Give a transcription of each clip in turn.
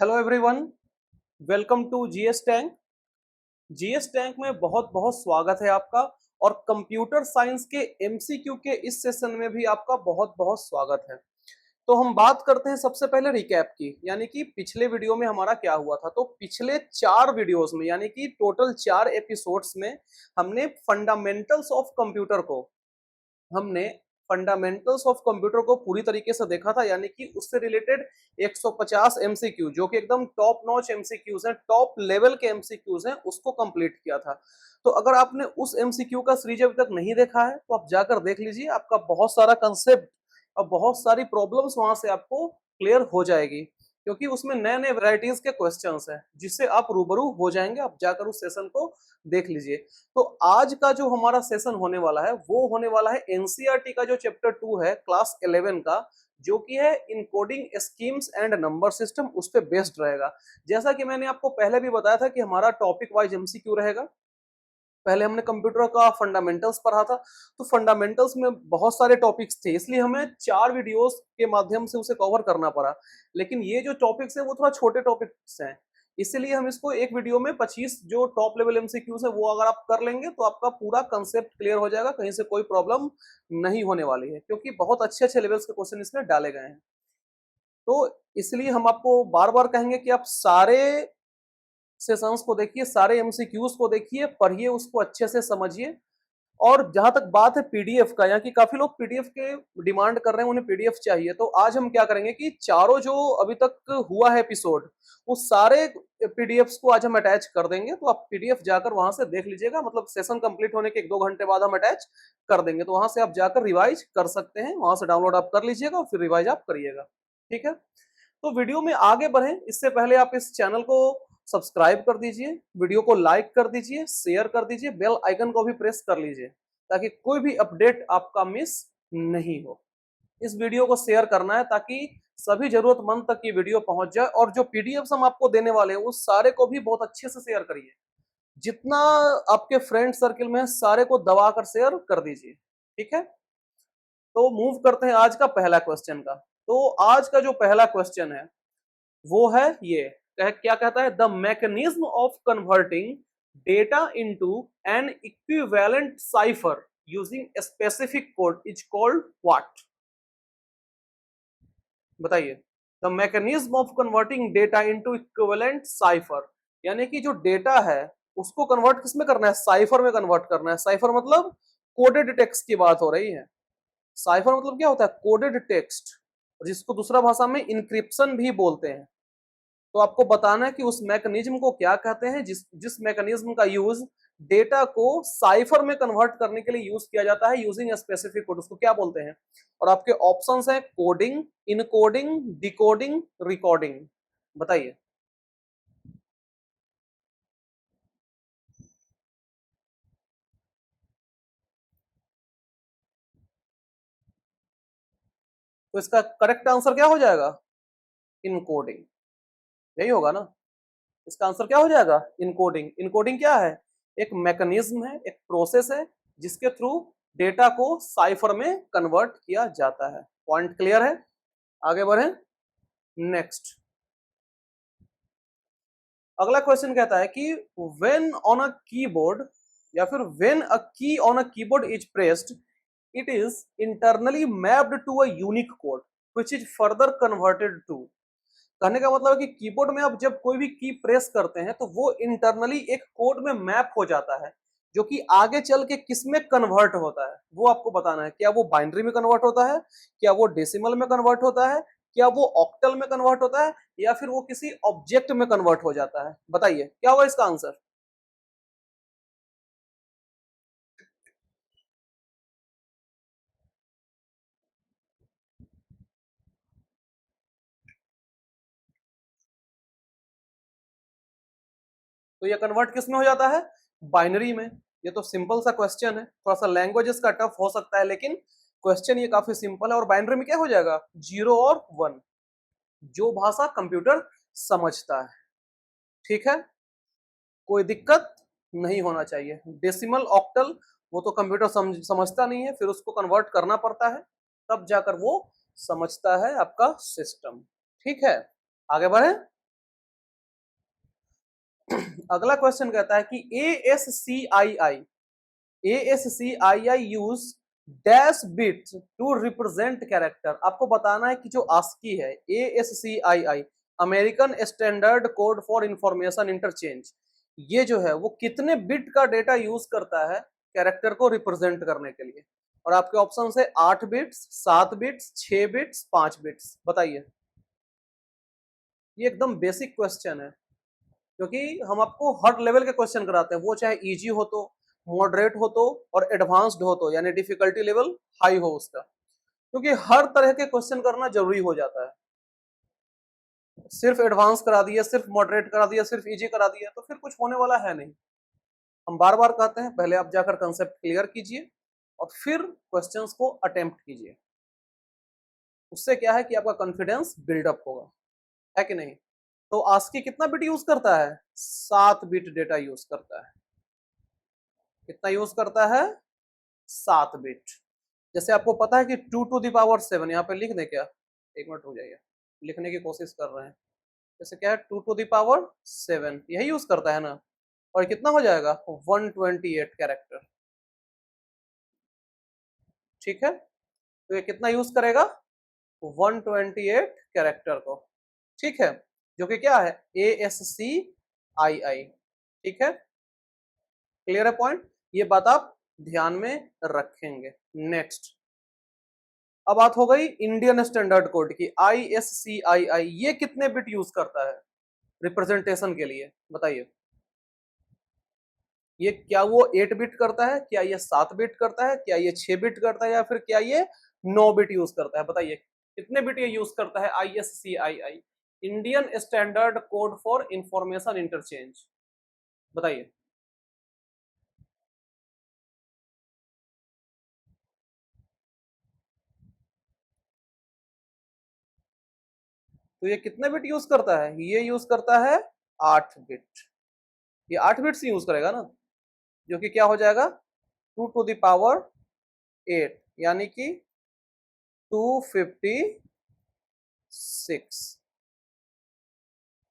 Hello everyone, welcome to GS tank. GS tank में बहुत बहुत स्वागत है आपका। और कंप्यूटर साइंस के एमसीक्यू के इस सेशन में भी आपका बहुत बहुत स्वागत है। तो हम बात करते हैं सबसे पहले रिकैप की, यानी कि पिछले वीडियो में हमारा क्या हुआ था। तो पिछले 4 वीडियोस में, यानी कि टोटल 4 एपिसोड्स में हमने फंडामेंटल्स ऑफ कंप्यूटर को हमने फंडामेंटल्स ऑफ कंप्यूटर को पूरी तरीके से देखा था, यानी कि उससे रिलेटेड 150 एमसीक्यू जो कि एकदम टॉप नॉच एमसीक्यूज हैं, टॉप लेवल के एमसीक्यूज हैं, उसको कंप्लीट किया था। तो अगर आपने उस एमसीक्यू का सीरीज अभी तक नहीं देखा है तो आप जाकर देख लीजिए। आपका बहुत सारा कंसेप्ट और बहुत सारी प्रॉब्लम्स वहां से आपको क्लियर हो जाएगी, क्योंकि उसमें नए नए वैरायटीज के क्वेश्चंस हैं जिससे आप रूबरू हो जाएंगे। आप जाकर उस सेशन को देख लीजिए। तो आज का जो हमारा सेशन होने वाला है वो होने वाला है एनसीईआरटी का जो चैप्टर 2 है क्लास 11 का, जो कि है encoding schemes and number system, उस पे बेस्ड रहेगा। जैसा कि मैंने आपको पहले भी बताया था कि हमारा टॉपिक वाइज एमसीक्यू रहेगा। पहले हमने कंप्यूटर का फंडामेंटल्स पढ़ा था, तो फंडामेंटल्स में बहुत सारे टॉपिक्स थे, इसलिए हमें 4 वीडियोस के माध्यम से उसे कवर करना पड़ा। लेकिन ये जो टॉपिक्स हैं वो थोड़ा छोटे टॉपिक्स हैं, इसीलिए हम इसको एक वीडियो में 25 जो टॉप लेवल एमसीक्यूज है वो अगर आप कर लेंगे तो आपका पूरा कंसेप्ट क्लियर हो जाएगा। कहीं से कोई प्रॉब्लम नहीं होने वाली है, क्योंकि बहुत अच्छे अच्छे लेवल्स के क्वेश्चन इसमें डाले गए हैं। तो इसलिए हम आपको बार बार कहेंगे कि आप सारे सेशंस को देखिए, सारे एमसीक्यूज को देखिए, पढ़िए, उसको अच्छे से समझिए। और जहां तक बात है पीडीएफ का, यहाँ की काफी लोग पीडीएफ के डिमांड कर रहे हैं, उन्हें पीडीएफ चाहिए। तो आज हम क्या करेंगे कि चारों जो अभी तक हुआ है एपिसोड, उस सारे पीडीएफ्स को आज हम अटैच कर देंगे। तो आप पीडीएफ जाकर वहां से देख लीजिएगा, मतलब सेशन कंप्लीट होने के 1-2 घंटे बाद हम अटैच कर देंगे। तो वहां से आप जाकर रिवाइज कर सकते हैं, वहां से डाउनलोड आप कर लीजिएगा और फिर रिवाइज आप करिएगा। ठीक है, तो वीडियो में आगे बढ़ें इससे पहले आप इस चैनल को सब्सक्राइब कर दीजिए, वीडियो को लाइक कर दीजिए, शेयर कर दीजिए, बेल आइकन को भी प्रेस कर लीजिए, ताकि कोई भी अपडेट आपका मिस नहीं हो। इस वीडियो को शेयर करना है ताकि सभी जरूरतमंद तक ये वीडियो पहुंच जाए। और जो पीडीएफ हम आपको देने वाले हैं उस सारे को भी बहुत अच्छे से शेयर करिए। जितना आपके फ्रेंड सर्किल में है सारे को दबा कर शेयर कर दीजिए। ठीक है, तो मूव करते हैं आज का पहला क्वेश्चन का। तो आज का जो पहला क्वेश्चन है वो है ये, क्या कहता है, the mechanism of converting data into an equivalent cipher using specific code is called what. बताइए, the mechanism of converting data into equivalent cipher, यानी कि जो डेटा है उसको कन्वर्ट किसमें करना है, साइफर में कन्वर्ट करना है। साइफर मतलब कोडेड टेक्स्ट की बात हो रही है। साइफर मतलब क्या होता है, कोडेड टेक्स्ट, जिसको दूसरा भाषा में इंक्रिप्शन भी बोलते हैं। तो आपको बताना है कि उस मैकेनिज्म को क्या कहते हैं, जिस जिस मैकेनिज्म का यूज डेटा को साइफर में कन्वर्ट करने के लिए यूज किया जाता है यूजिंग स्पेसिफिक कोड, उसको क्या बोलते हैं। और आपके ऑप्शंस हैं कोडिंग, इनकोडिंग, डिकोडिंग, रिकॉर्डिंग। बताइए। तो इसका करेक्ट आंसर क्या हो जाएगा, इनकोडिंग। यही होगा ना, इसका आंसर क्या हो जाएगा, इनकोडिंग। इनकोडिंग क्या है, एक मैकेनिज्म है, एक प्रोसेस है जिसके थ्रू डेटा को साइफर में कन्वर्ट किया जाता है। पॉइंट क्लियर है, आगे बढ़े नेक्स्ट। अगला क्वेश्चन कहता है कि व्हेन ऑन अ कीबोर्ड, या फिर when a key on a keyboard is pressed it is internally mapped to a unique code which is further converted to. कहने का मतलब है कि कीबोर्ड में आप जब कोई भी की प्रेस करते हैं तो वो इंटरनली एक कोड में मैप हो जाता है, जो कि आगे चल के किस में कन्वर्ट होता है वो आपको बताना है। क्या वो बाइनरी में कन्वर्ट होता है, क्या वो डेसिमल में कन्वर्ट होता है, क्या वो ऑक्टल में कन्वर्ट होता है, या फिर वो किसी ऑब्जेक्ट में कन्वर्ट हो जाता है। बताइए क्या होगा इसका आंसर। तो ये कन्वर्ट किस में हो जाता है, बाइनरी में। ये तो सिंपल सा क्वेश्चन है, थोड़ा सा लैंग्वेजेस का टफ हो सकता है, लेकिन क्वेश्चन ये काफी सिंपल है। और बाइनरी में क्या हो जाएगा, 0 और 1, जो भाषा कंप्यूटर समझता है। ठीक है, कोई दिक्कत नहीं होना चाहिए। डेसिमल, ऑक्टल वो तो कंप्यूटर समझता नहीं है, फिर उसको कन्वर्ट करना पड़ता है, तब जाकर वो समझता है आपका सिस्टम। ठीक है, आगे बढ़े। अगला क्वेश्चन कहता है कि ASCII use dash bits to represent character. आपको बताना है कि जो ASCII है, ASCII American Standard Code for Information Interchange, ये जो है वो कितने बिट का डेटा यूज करता है कैरेक्टर को रिप्रेजेंट करने के लिए। और आपके ऑप्शन है 8 बिट्स, 7 बिट्स, 6 बिट्स, 5 बिट्स। बताइए। ये एकदम बेसिक क्वेश्चन है, क्योंकि हम आपको हर लेवल के क्वेश्चन कराते हैं, वो चाहे इजी हो तो, मॉडरेट हो तो, और एडवांस्ड हो तो, यानी डिफिकल्टी लेवल हाई हो उसका, क्योंकि हर तरह के क्वेश्चन करना जरूरी हो जाता है। सिर्फ एडवांस करा दिया, सिर्फ मॉडरेट करा दिया, सिर्फ इजी करा दिया तो फिर कुछ होने वाला है नहीं। हम बार बार कहते हैं पहले आप जाकर कंसेप्ट क्लियर कीजिए और फिर क्वेश्चंस को अटेम्प्ट कीजिए। उससे क्या है कि आपका कॉन्फिडेंस बिल्डअप होगा, है कि नहीं। तो आस्की कितना बिट यूज करता है? 7 बिट डेटा यूज करता है। कितना यूज करता है? 7 बिट। जैसे आपको पता है कि 2 to the power 7, यहाँ पे लिख दे क्या? एक मिनट हो जाइए, लिखने की कोशिश कर रहे हैं। जैसे क्या है, 2 to the power 7 यही यूज करता है ना। और कितना हो जाएगा? 128 कैरेक्टर। ठीक है, तो ये कितना यूज करेगा? 128 कैरेक्टर को। ठीक है, जो कि क्या है? ASCII। ठीक है, क्लियर है पॉइंट? ये बात आप ध्यान में रखेंगे। नेक्स्ट, अब बात हो गई इंडियन स्टैंडर्ड कोड की, ISCII। ये कितने बिट यूज करता है रिप्रेजेंटेशन के लिए? बताइए। ये क्या वो 8 बिट करता है, क्या ये 7 बिट करता है, क्या ये 6 बिट करता है, या फिर क्या ये 9 बिट यूज करता है? बताइए कितने बिट ये यूज करता है ISCII, Indian standard Code for Information interchange. बताइए। तो ये कितने बिट यूज करता है? ये यूज करता है 8 बिट। ये 8 बिट्स यूज करेगा ना, जो कि क्या हो जाएगा? 2 to the power 8, यानी कि 256।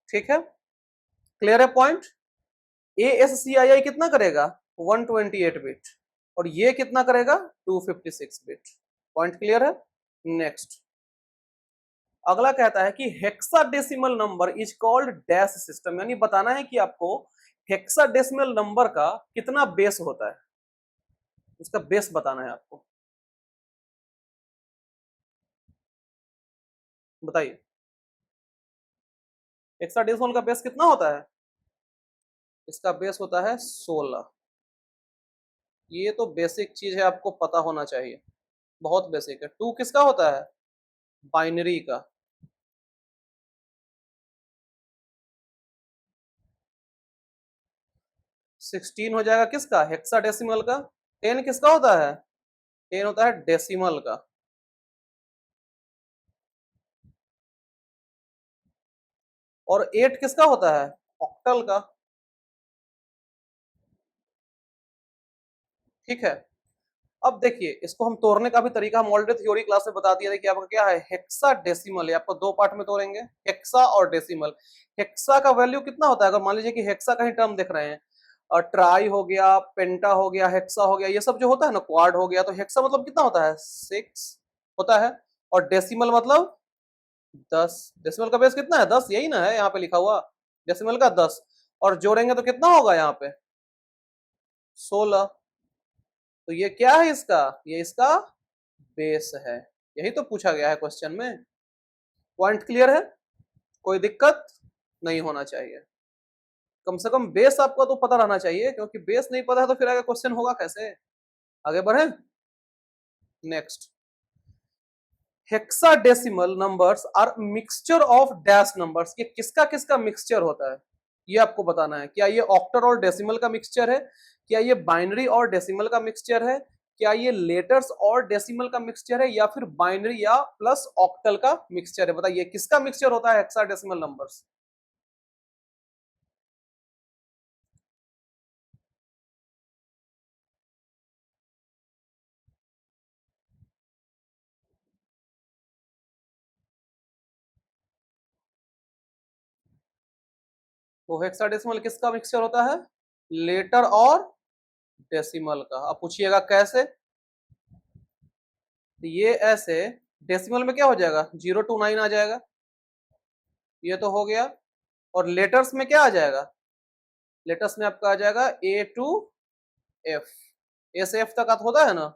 ठीक है, क्लियर है पॉइंट? ASCII कितना करेगा? 128 बिट। और ये कितना करेगा? 256 बिट। पॉइंट क्लियर है? नेक्स्ट, अगला कहता है कि hexadecimal number is called dash system, यानी बताना है कि आपको हेक्साडेसिमल नंबर का कितना बेस होता है, उसका बेस बताना है आपको। बताइए, हेक्साडेसिमल का बेस कितना होता है? इसका बेस होता है 16। ये तो बेसिक चीज है, आपको पता होना चाहिए, बहुत बेसिक है। 2 किसका होता है? बाइनरी का। 16 हो जाएगा किसका? हेक्साडेसिमल का। 10 किसका होता है? 10 होता है डेसिमल का। और 8 किसका होता है? ऑक्टल का। ठीक है, अब देखिए इसको हम तोड़ने का भी तरीका हम ऑलरेडी थ्योरी क्लास में बता दिया था कि आपका क्या है, हेक्सा डेसिमल है। आपको 2 पार्ट में तोड़ेंगे, हेक्सा और डेसिमल। हेक्सा का वैल्यू कितना होता है? अगर मान लीजिए कि हेक्सा का ही टर्म देख रहे हैं, और ट्राई हो गया, पेंटा हो गया, हेक्सा हो गया, ये सब जो होता है ना, क्वाड हो गया, तो हेक्सा मतलब कितना होता है? 6 होता है। और डेसिमल मतलब 10। डेसिमल का बेस कितना है? 10, यही ना है यहाँ पे लिखा हुआ, डेसिमल का 10। और जोड़ेंगे तो कितना होगा यहाँ पे? 16। तो ये क्या है इसका? ये इसका बेस है। यही तो पूछा गया है क्वेश्चन में। पॉइंट क्लियर है? कोई दिक्कत नहीं होना चाहिए। कम से कम बेस आपका तो पता रहना चाहिए, क्योंकि बेस नहीं पता है तो फिर आगे क्वेश्चन होगा कैसे। आगे बढ़े। Next, hexadecimal numbers are mixture of dash numbers. ये किसका किसका मिक्सचर होता है, ये आपको बताना है। क्या ये ऑक्टल और डेसिमल का मिक्सचर है? क्या ये बाइनरी और डेसिमल का मिक्सचर है? क्या ये लेटर्स और डेसिमल का मिक्सचर है, या फिर बाइनरी या प्लस ऑक्टल का मिक्सचर है? बताइए किसका मिक्सचर होता है हेक्साडेसिमल नंबर्स? तो हेक्साडेसिमल किसका मिक्सचर होता है? लेटर और डेसिमल का। अब पूछिएगा कैसे? ये ऐसे, डेसिमल में क्या हो जाएगा? 0 to 9 आ जाएगा, ये तो हो गया। और लेटर्स में क्या आ जाएगा? लेटर्स में आपका आ जाएगा A to F, A से F तक होता है ना।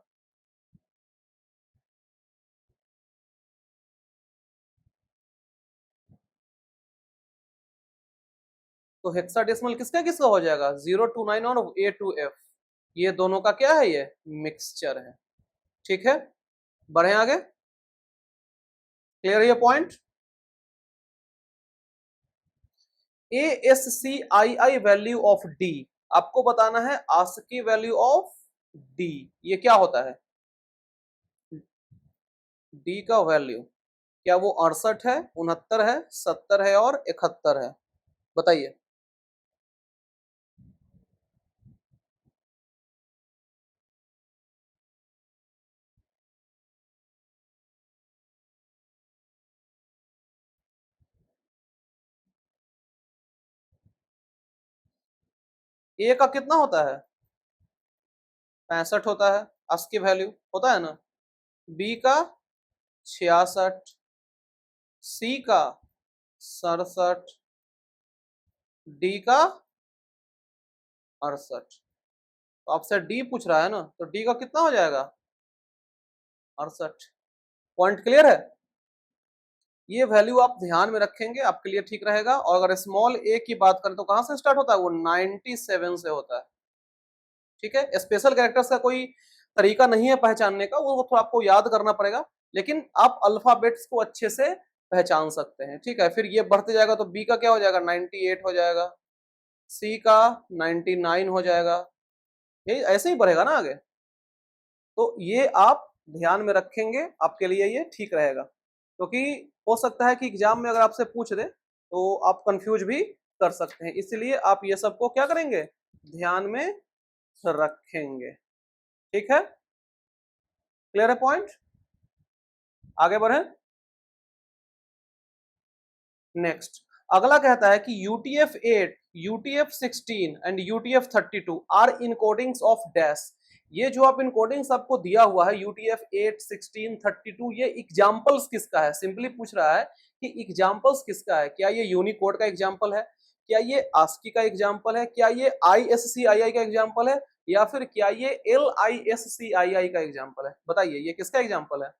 तो हेक्साडेसिमल किसका किसका हो जाएगा? 0 to 9 और A to F, ये दोनों का क्या है? ये मिक्सचर है। ठीक है, बढ़े आगे। क्लियर है ये point? ASCII value of D, आपको बताना है ASCII वैल्यू ऑफ D, ये क्या होता है? D का वैल्यू क्या वो 68 है, 69 है, 70 है और 71 है? बताइए। A का कितना होता है? 65 होता है, ASCII वैल्यू होता है ना। B का 66, C का 67, D का 68। तो आपसे D पूछ रहा है ना, तो D का कितना हो जाएगा? 68। पॉइंट क्लियर है? ये वैल्यू आप ध्यान में रखेंगे, आपके लिए ठीक रहेगा। और अगर स्मॉल a की बात करें तो कहां से स्टार्ट होता है? वो 97 से होता है। ठीक है, स्पेशल कैरेक्टर्स का कोई तरीका नहीं है पहचानने का, वो थोड़ा आपको याद करना पड़ेगा, लेकिन आप अल्फाबेट्स को अच्छे से पहचान सकते हैं। ठीक है, फिर ये बढ़ते जाएगा तो बी का क्या हो जाएगा? 98 हो जाएगा, सी का 99 हो जाएगा, ये ऐसे ही बढ़ेगा ना आगे। तो ये आप ध्यान में रखेंगे, आपके लिए ये ठीक रहेगा, क्योंकि हो सकता है कि एग्जाम में अगर आपसे पूछ दे तो आप कंफ्यूज भी कर सकते हैं, इसलिए आप ये सबको क्या करेंगे? ध्यान में रखेंगे। ठीक है, क्लियर है पॉइंट? आगे बढ़े। नेक्स्ट, अगला कहता है कि UTF-8, UTF-16 and UTF-32 are encodings of dash. ये जो आप इनकोडिंग्स आपको दिया हुआ है UTF-8, 16, 32, ये एग्जांपल्स किसका है? सिंपली पूछ रहा है कि एग्जांपल्स किसका है। क्या ये यूनिकोड का एग्जांपल है? क्या ये ASCII का एग्जांपल है? क्या ये ISCII का एग्जांपल है? या फिर क्या ये LISCII का एग्जांपल है? बताइए, ये किसका एग्जांपल है?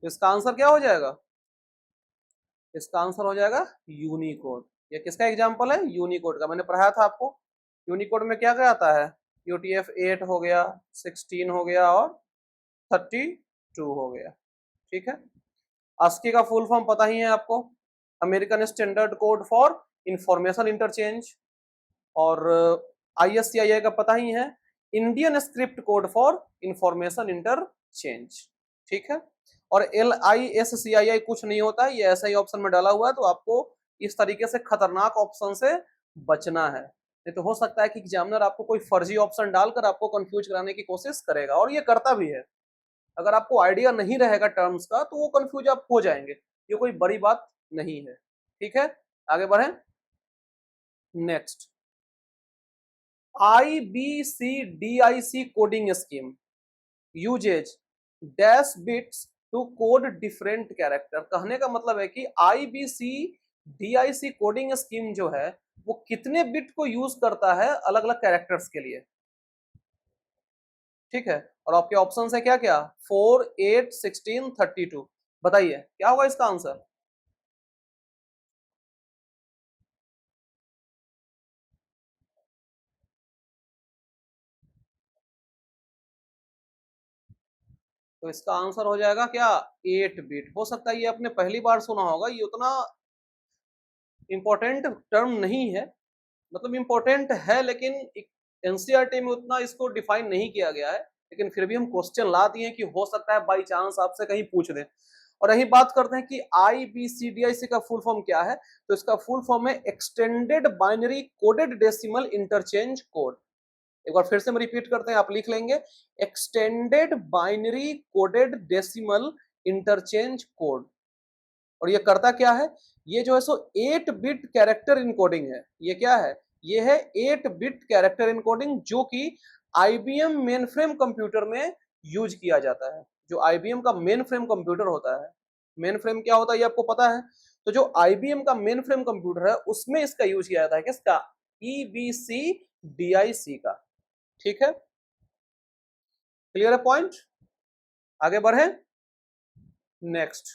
इसका आंसर क्या हो जाएगा? इसका आंसर हो जाएगा यूनिकोड। ये किसका एग्जांपल है? यूनिकोड का। मैंने पढ़ाया था आपको यूनिकोड में क्या क्या आता है। UTF-8 हो गया, 16 हो गया और 32 हो गया। ठीक है, ASCII का फुल फॉर्म पता ही है आपको, American Standard Code for Information interchange. और ISCII का पता ही है, Indian script code for Information interchange. ठीक है, और LISCII कुछ नहीं होता है, ये ऐसा ही ऑप्शन में डाला हुआ है, तो आपको इस तरीके से खतरनाक ऑप्शन से बचना है, नहीं तो हो सकता है कि एग्जामिनर आपको कोई फर्जी ऑप्शन डालकर आपको कंफ्यूज कराने की कोशिश करेगा, और ये करता भी है। अगर आपको आइडिया नहीं रहेगा टर्म्स का तो वो कंफ्यूज आप हो जाएंगे, ये कोई बड़ी बात नहीं है। ठीक है, आगे बढ़े। Next, IBCDIC coding scheme uses dash bits to code different character. कहने का मतलब है कि IBCDIC कोडिंग स्कीम जो है वो कितने बिट को यूज करता है अलग अलग कैरेक्टर्स के लिए। ठीक है, और आपके ऑप्शन है क्या क्या? 4, 8, 16, 32। बताइए क्या होगा इसका आंसर? तो इसका आंसर हो जाएगा क्या? 8 बिट। हो सकता है ये आपने पहली बार सुना होगा, ये उतना इंपॉर्टेंट टर्म नहीं है, मतलब इंपॉर्टेंट है लेकिन एनसीईआरटी में उतना इसको डिफाइन नहीं किया गया है। लेकिन फिर भी हम क्वेश्चन ला दिए कि हो सकता है बाई चांस आपसे कहीं पूछ दे। और यही बात करते हैं कि IBCDIC का फुल फॉर्म क्या है, तो इसका फुल फॉर्म है extended binary coded decimal interchange code. एक बार फिर से हम रिपीट करते हैं, आप लिख लेंगे extended binary coded decimal interchange code. और ये करता क्या है, ये जो है सो 8 बिट कैरेक्टर इनकोडिंग है। ये क्या है, ये है 8 बिट कैरेक्टर इनकोडिंग, जो कि IBM मेन फ्रेम कंप्यूटर में यूज किया जाता है। जो IBM का मेन फ्रेम कंप्यूटर होता है, मेन फ्रेम क्या होता है ये आपको पता है, तो जो IBM का मेन फ्रेम कंप्यूटर है उसमें इसका यूज किया जाता है, किसका, EBCDIC का। ठीक है, क्लियर है पॉइंट, आगे बढ़े नेक्स्ट।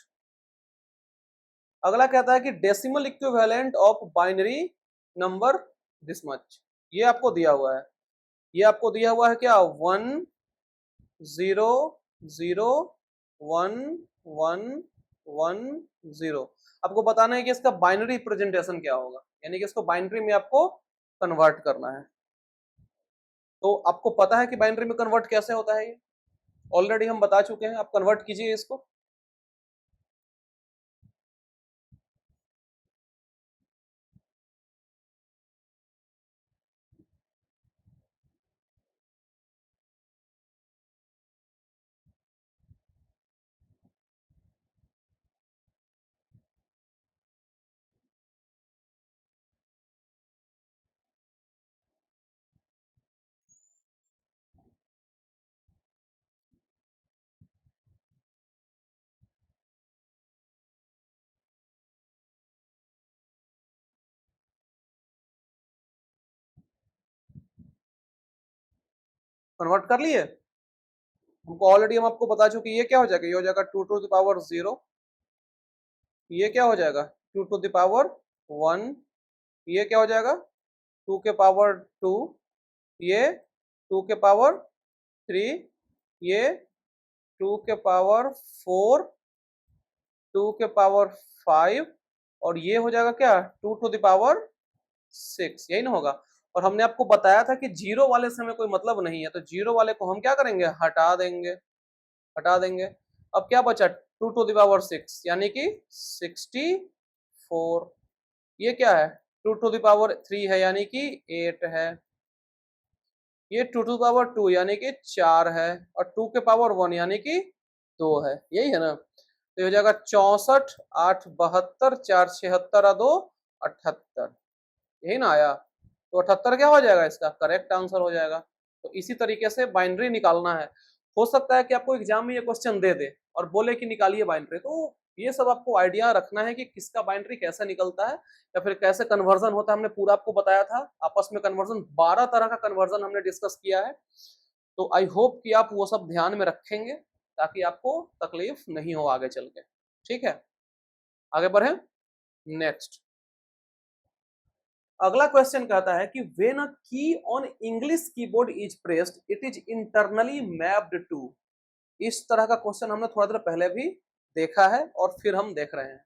अगला कहता है कि decimal equivalent of binary number this much. ये आपको दिया हुआ है, ये आपको दिया हुआ है क्या, 1 0 0 1 1 1 0। आपको बताना है कि इसका बाइनरी रिप्रेजेंटेशन क्या होगा, यानी कि इसको बाइनरी में आपको कन्वर्ट करना है। तो आपको पता है कि बाइनरी में कन्वर्ट कैसे होता है, ये ऑलरेडी हम बता चुके हैं, आप कन्वर्ट कीजिए इसको। कन्वर्ट कर लिए, हमको ऑलरेडी हम आपको बता चुके, ये क्या हो जाएगा, ये हो जाएगा 2 टू द पावर 0, ये क्या हो जाएगा 2 टू द पावर 1, ये क्या हो जाएगा 2 के पावर 2, ये 2 के पावर 3, ये 2 के पावर 4, 2 के पावर 5, और ये हो जाएगा क्या 2 टू द पावर 6, यही ना होगा। और हमने आपको बताया था कि जीरो वाले से हमें कोई मतलब नहीं है, तो जीरो वाले को हम क्या करेंगे, हटा देंगे, हटा देंगे। अब क्या बचा 2 टू द पावर 6 यानी कि 64, ये क्या है 2 टू द पावर 3 है यानी कि 8 है, ये 2 टू द पावर 2 यानी कि 4 है, और 2 के पावर 1 यानी कि 2 है, यही है ना। तो ये हो जाएगा 64 8 72 4 76 और 2 78, यही ना आया। तो 78 क्या हो जाएगा, इसका करेक्ट आंसर हो जाएगा। तो इसी तरीके से बाइनरी निकालना है। हो सकता है कि आपको एग्जाम में ये क्वेश्चन दे दे और बोले कि निकालिए बाइनरी, तो ये सब आपको आइडिया रखना है कि किसका बाइनरी कैसे निकलता है या फिर कैसे कन्वर्जन होता है। हमने पूरा आपको बताया था, आपस में कन्वर्जन 12 तरह का कन्वर्जन हमने डिस्कस किया है। तो आई होप कि आप वो सब ध्यान में रखेंगे ताकि आपको तकलीफ नहीं हो आगे चल के। ठीक है, आगे बढ़े नेक्स्ट। अगला क्वेश्चन कहता है कि when a key on English keyboard is pressed it is internally mapped to. इस तरह का क्वेश्चन हमने थोड़ा देर पहले भी देखा है और फिर हम देख रहे हैं,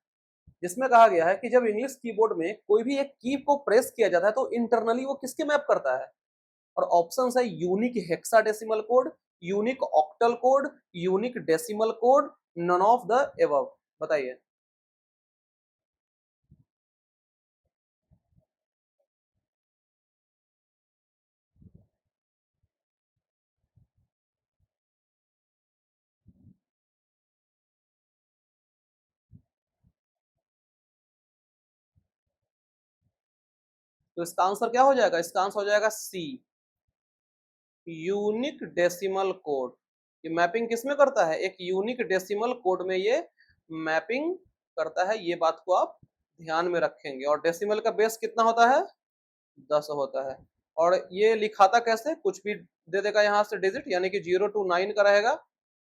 जिसमें कहा गया है कि जब इंग्लिश कीबोर्ड में कोई भी एक की को प्रेस किया जाता है तो इंटरनली वो किसके मैप करता है। और ऑप्शंस है unique hexadecimal code, unique octal code, unique decimal code, none of the above. बताइए। तो इसका आंसर क्या हो जाएगा, इसका आंसर हो जाएगा सी, यूनिक डेसिमल कोड। ये मैपिंग किसमें करता है, एक यूनिक डेसिमल कोड में ये मैपिंग करता है। ये बात को आप ध्यान में रखेंगे। और डेसिमल का बेस कितना होता है, 10 होता है। और ये लिखाता कैसे, कुछ भी दे देगा यहाँ से डिजिट, यानी कि 0 टू 9 का रहेगा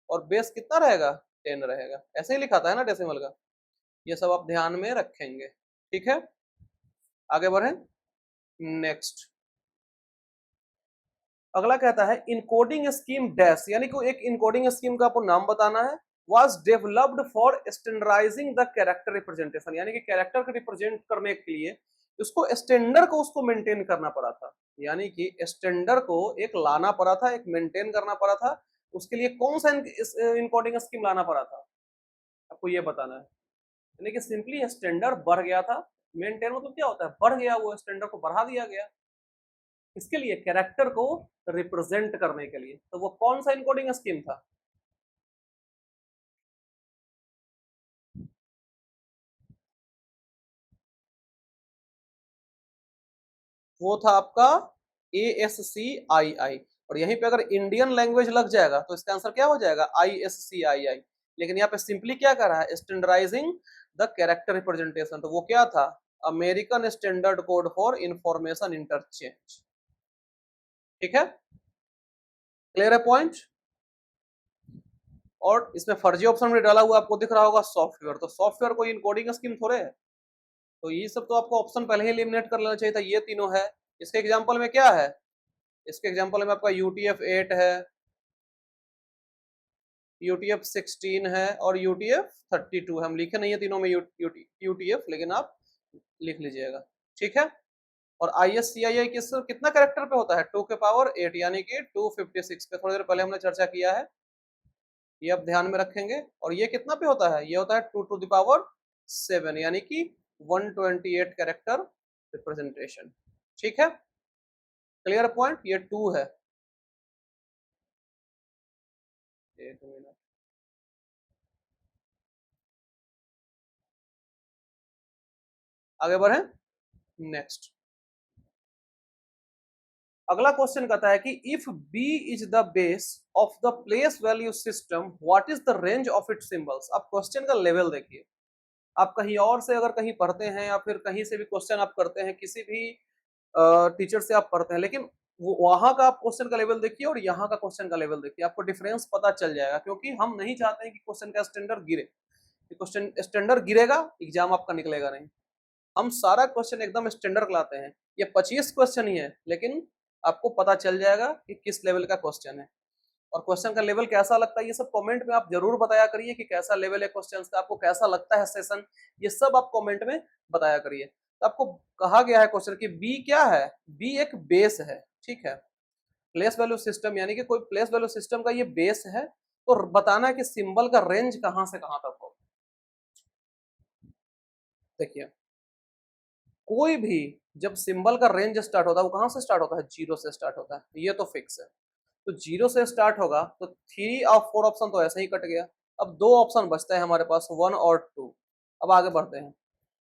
और बेस कितना रहेगा 10 रहेगा, ऐसे ही लिखाता है ना डेसिमल का। ये सब आप ध्यान में रखेंगे। ठीक है, आगे बढ़े नेक्स्ट। अगला कहता है इनकोडिंग स्कीम डैश, यानी कि एक इनकोडिंग स्कीम का आपको नाम बताना है। Was developed for standardising the character representation, यानी कि कैरेक्टर को रिप्रेजेंट करने के लिए उसको स्टैंडर्ड को उसको मेंटेन करना पड़ा था, यानी कि स्टैंडर्ड को एक लाना पड़ा था, एक मेंटेन करना पड़ा था। उसके लिए कौन सा इनकोडिंग स्कीम लाना पड़ा था, आपको ये बताना है। यानी कि सिंपली स्टैंडर्ड बढ़ गया था। मेंटेन मतलब क्या होता है, बढ़ गया, वो स्टैंडर्ड को बढ़ा दिया गया। इसके लिए कैरेक्टर को रिप्रेजेंट करने के लिए, तो वो कौन सा इनकोडिंग स्कीम था? वो था आपका ASCII। और यहीं पे अगर इंडियन लैंग्वेज लग जाएगा तो इसका आंसर क्या हो जाएगा, ISCII। लेकिन यहाँ पे सिंपली क्या कर रहा है, स्टैंडर्डाइजिंग द कैरेक्टर रिप्रेजेंटेशन, तो वो क्या था, American Standard Code for Information interchange. ठीक है, क्लियर है पॉइंट। और इसमें फर्जी ऑप्शन में डाला हुआ आपको दिख रहा होगा सॉफ्टवेयर, तो सॉफ्टवेयर कोई इनकोडिंग स्कीम थोड़े है, तो ये सब तो आपको ऑप्शन पहले ही एलिमिनेट कर लेना चाहिए था। ये तीनों है। इसके एग्जांपल में क्या है, इसके एग्जांपल में आपका UTF-8 है, UTF-16 है और UTF-32 है। हम लिखे नहीं है तीनों में UTF, लेकिन आप लिख लीजिएगा। ठीक है। और ISCII कितना कैरेक्टर पे होता है, 2 के पावर 8 यानी कि 256 पे थोड़ी देर पहले हमने चर्चा किया है, ये आप ध्यान में रखेंगे। और ये कितना पे होता है, ये होता है 2 टू द पावर 7 यानी कि 128 कैरेक्टर रिप्रेजेंटेशन। ठीक है, क्लियर पॉइंट, ये 2 है। एक मिनट, आगे बढ़े नेक्स्ट। अगला क्वेश्चन कहता है कि if B is the base of the place value system, what is the range of it symbols. आप क्वेश्चन का लेवल देखिए, आप कहीं और से अगर कहीं पढ़ते हैं या फिर कहीं से भी क्वेश्चन आप करते हैं, किसी भी टीचर से आप पढ़ते हैं, लेकिन वहां का आप क्वेश्चन का लेवल देखिए और यहाँ का क्वेश्चन का लेवल देखिए, आपको डिफरेंस पता चल जाएगा। क्योंकि हम नहीं चाहते हैं कि क्वेश्चन का स्टैंडर्ड गिरे, क्वेश्चन स्टैंडर्ड गिरेगा एग्जाम आपका निकलेगा नहीं। हम सारा क्वेश्चन एकदम स्टैंडर्ड लाते हैं। ये 25 क्वेश्चन ही है, लेकिन आपको पता चल जाएगा कि किस लेवल का क्वेश्चन है। और क्वेश्चन का लेवल कैसा लगता है, ये सब कमेंट में आप जरूर बताया करिए कि कैसा लेवल है क्वेश्चन का, आपको कैसा लगता है सेशन, ये सब आप कमेंट में बताया करिए। तो आपको कहा गया है क्वेश्चन कि बी क्या है, बी एक बेस है। ठीक है, प्लेस वैल्यू सिस्टम यानी कि कोई प्लेस वैल्यू सिस्टम का ये बेस है, तो बताना है कि सिंबल का रेंज कहां से कहां तक हो। देखिए, कोई भी जब सिंबल का रेंज स्टार्ट होता है वो कहां से स्टार्ट होता है, जीरो से स्टार्ट होता है, ये तो फिक्स है। तो जीरो से स्टार्ट होगा तो 3 और 4 ऑप्शन तो ऐसे ही कट गया। अब 2 ऑप्शन बचते हैं हमारे पास, 1 और 2। अब आगे बढ़ते हैं।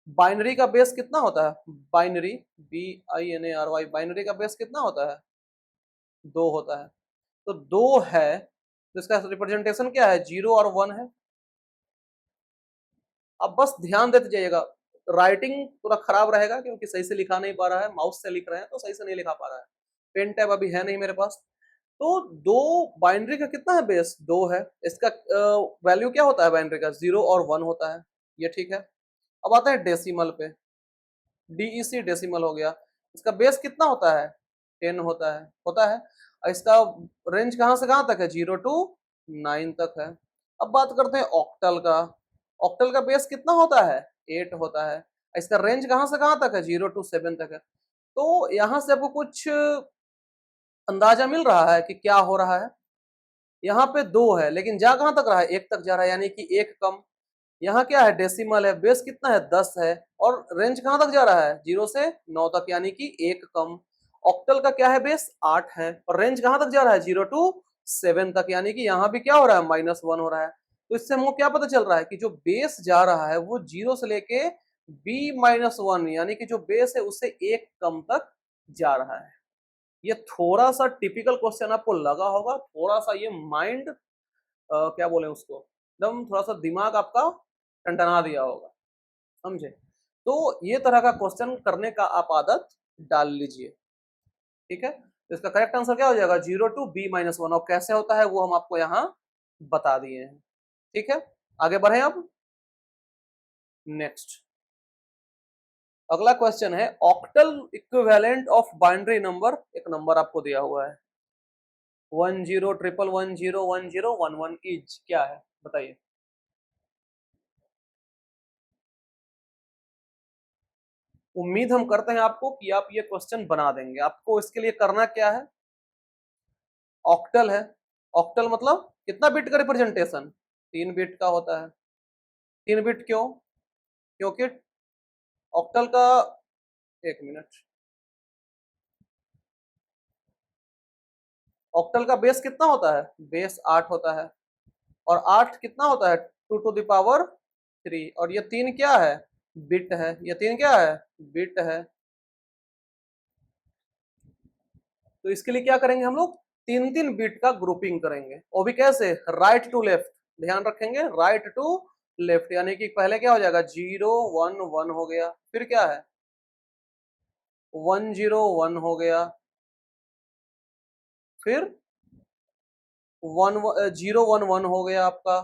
बाइनरी का बेस कितना होता है, बाइनरी, BINARY, बाइनरी का बेस कितना होता है, 2 होता है। तो 2 है तो इसका रिप्रेजेंटेशन क्या है, 0 और 1 है। अब बस ध्यान देते जाइएगा, राइटिंग थोड़ा खराब रहेगा क्योंकि सही से लिखा नहीं पा रहा है, माउस से लिख रहे हैं तो सही से नहीं लिखा पा रहा है, पेन टैब अभी है नहीं मेरे पास। तो 2, बाइनरी का कितना है बेस, 2 है। इसका वैल्यू क्या होता है बाइनरी का, 0 और 1 होता है, ये ठीक है। अब आता है डेसिमल पे, DEC डेसिमल हो गया। इसका बेस कितना होता है, 10 होता है। और इसका रेंज कहां से कहां तक है, 0 to 9 तक है। अब बात करते हैं ऑक्टल का। ऑक्टल का बेस कितना होता है, 8 होता है। इसका रेंज कहां से कहां तक है, 0 to 7 तक है। तो यहां से आपको कुछ अंदाजा मिल रहा है कि क्या हो रहा है। यहाँ पे 2 है लेकिन जा कहां तक रहा है, 1 तक जा रहा है, यानी कि 1 कम। यहाँ क्या है, डेसिमल है, बेस कितना है, 10 है। और रेंज कहां तक जा रहा है, 0 से 9 तक, यानी कि 1 कम। ऑक्टल का क्या है, बेस 8 है और रेंज कहां तक जा रहा है, 0 to 7 तक, यानी कि यहाँ भी क्या हो रहा है, -1 हो रहा है। तो इससे हमको क्या पता चल रहा है कि जो बेस जा रहा है वो 0 से लेके B-1 यानी कि जो बेस है उससे 1 कम तक जा रहा है। ये थोड़ा सा टिपिकल क्वेश्चन आपको लगा होगा, थोड़ा सा ये माइंड क्या बोले उसको, एकदम थोड़ा सा दिमाग आपका टनटना दिया होगा, समझे। तो ये तरह का क्वेश्चन करने का आप आदत डाल लीजिए। ठीक है, तो इसका करेक्ट आंसर क्या हो जाएगा, 0 to B-1। और कैसे होता है वो हम आपको यहाँ बता दिए हैं। ठीक है, आगे बढ़े अब नेक्स्ट। अगला क्वेश्चन है octal equivalent of binary number. एक नंबर आपको दिया हुआ है 10 1110101 इज क्या है, बताइए। उम्मीद हम करते हैं आपको कि आप ये क्वेश्चन बना देंगे। आपको इसके लिए करना क्या है, ऑक्टल है, ऑक्टल मतलब कितना बिट का रिप्रेजेंटेशन, 3 बिट का होता है। 3 बिट क्यों? क्योंकि ऑक्टल का, एक मिनट, ऑक्टल का बेस कितना होता है? बेस 8 होता है। और 8 कितना होता है? 2 टू द पावर 3। और ये 3 क्या है? बिट है। ये 3 क्या है? बिट है। तो इसके लिए क्या करेंगे हम लोग? 3 3 बिट का ग्रुपिंग करेंगे, वो भी कैसे? Right to left. ध्यान रखेंगे, राइट टू लेफ्ट, यानी कि पहले क्या हो जाएगा? 0 1 1 हो गया, फिर क्या है? 1 0 1 हो गया, फिर 0 1 1 हो गया आपका,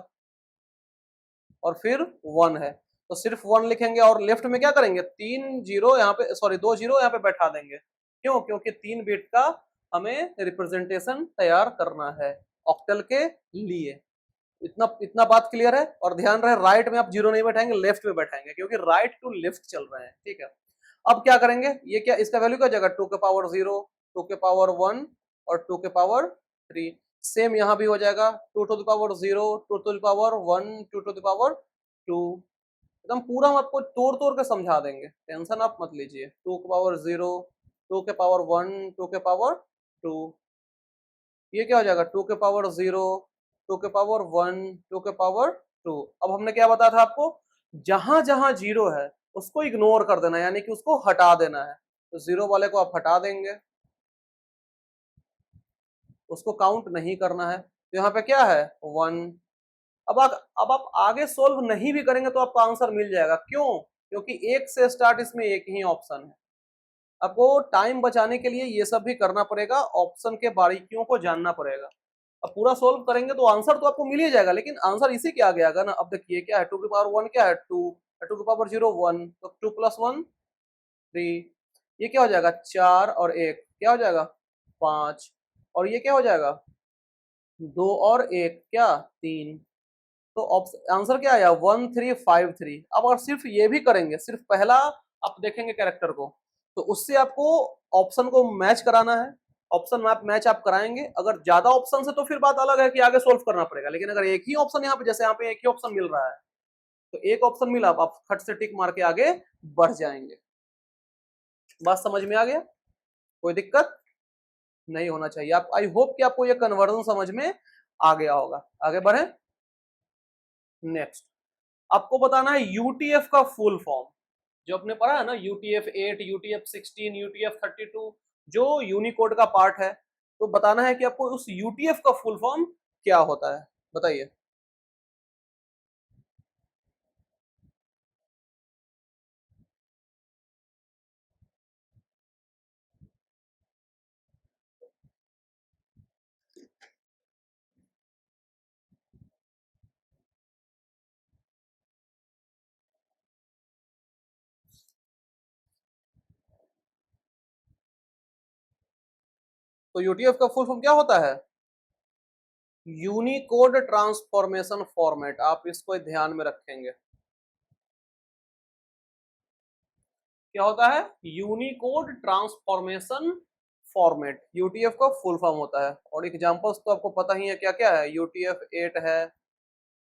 और फिर 1 है। तो सिर्फ 1 लिखेंगे और लेफ्ट में क्या करेंगे? 3 0 यहाँ पे, सॉरी 2 0 यहाँ पे बैठा देंगे। क्यों? क्योंकि 3 बिट का हमें रिप्रेजेंटेशन तैयार करना है ऑक्टल के लिए। इतना इतना बात क्लियर है। और ध्यान रहे, राइट में आप 0 नहीं बैठाएंगे, लेफ्ट में बैठाएंगे, क्योंकि राइट टू लेफ्ट चल रहे हैं। ठीक है, अब क्या करेंगे? ये क्या, इसका वैल्यू क्या जाएगा? 2 के पावर 0, 2 के पावर 1 और 2 के पावर 3। सेम यहाँ भी हो जाएगा, 2 to the power 0, 2 to the power 1, 2 to the power 2। एकदम पूरा हम आपको तोड़ तोड़ के समझा देंगे, टेंशन आप मत लीजिए। 2 के पावर 0, 2 के पावर 1, 2 के पावर 2। ये क्या हो जाएगा? 2 के पावर 0, 2 के पावर 1, 2 के पावर 2। अब हमने क्या बताया था आपको? जहां जहां 0 है उसको इग्नोर कर देना, यानी कि उसको हटा देना है। तो 0 वाले को आप हटा देंगे, उसको काउंट नहीं करना है। तो यहाँ पे क्या है? 1। अब आप आगे सोल्व नहीं भी करेंगे तो आपको आंसर मिल जाएगा। क्यों? क्योंकि एक से स्टार्ट, इसमें एक ही ऑप्शन है। आपको टाइम बचाने के लिए ये सब भी करना पड़ेगा, ऑप्शन के बारीकियों को जानना पड़ेगा। अब पूरा सोल्व करेंगे तो आंसर तो आपको मिल ही जाएगा, लेकिन आंसर इसी के आगे आएगा ना। अब देखिए क्या है? 2 के पावर 1 क्या है? 2। 2 के पावर 0 1, तो 2 + 1 3। ये क्या हो जाएगा? 4 और 1 क्या हो जाएगा? 5। और ये क्या हो जाएगा? 2 और 1 क्या? 3। तो आंसर क्या आया? 1353। अब अगर सिर्फ ये भी करेंगे, सिर्फ पहला आप देखेंगे कैरेक्टर को, तो उससे आपको ऑप्शन को मैच कराना है। ऑप्शन मैप मैच आप कराएंगे। अगर ज्यादा ऑप्शन है तो फिर बात अलग है कि आगे सोल्व करना पड़ेगा, लेकिन अगर एक ही ऑप्शन यहाँ पे, जैसे यहाँ पे एक ही ऑप्शन मिल रहा है, तो एक ऑप्शन मिला, आप फट से टिक मार के आगे बढ़ जाएंगे। बात समझ में आ गया? कोई दिक्कत नहीं होना चाहिए। आप, आई होप कि आपको ये कन्वर्जन समझ में आ गया होगा। आगे बढ़े। नेक्स्ट आपको बताना है यूटीएफ का फुल फॉर्म। जो आपने पढ़ा है ना, UTF-8, UTF-16, UTF-32, जो यूनिकोड का पार्ट है, तो बताना है कि आपको उस यूटीएफ का फुल फॉर्म क्या होता है, बताइए। तो यूटीएफ का फुल फॉर्म क्या होता है? Unicode transformation format. आप इसको ध्यान में रखेंगे, क्या होता है? यूनिकोड ट्रांसफॉर्मेशन फॉर्मेट यूटीएफ का फुल फॉर्म होता है। और एग्जांपल्स तो आपको पता ही है क्या क्या है। UTF-8 है,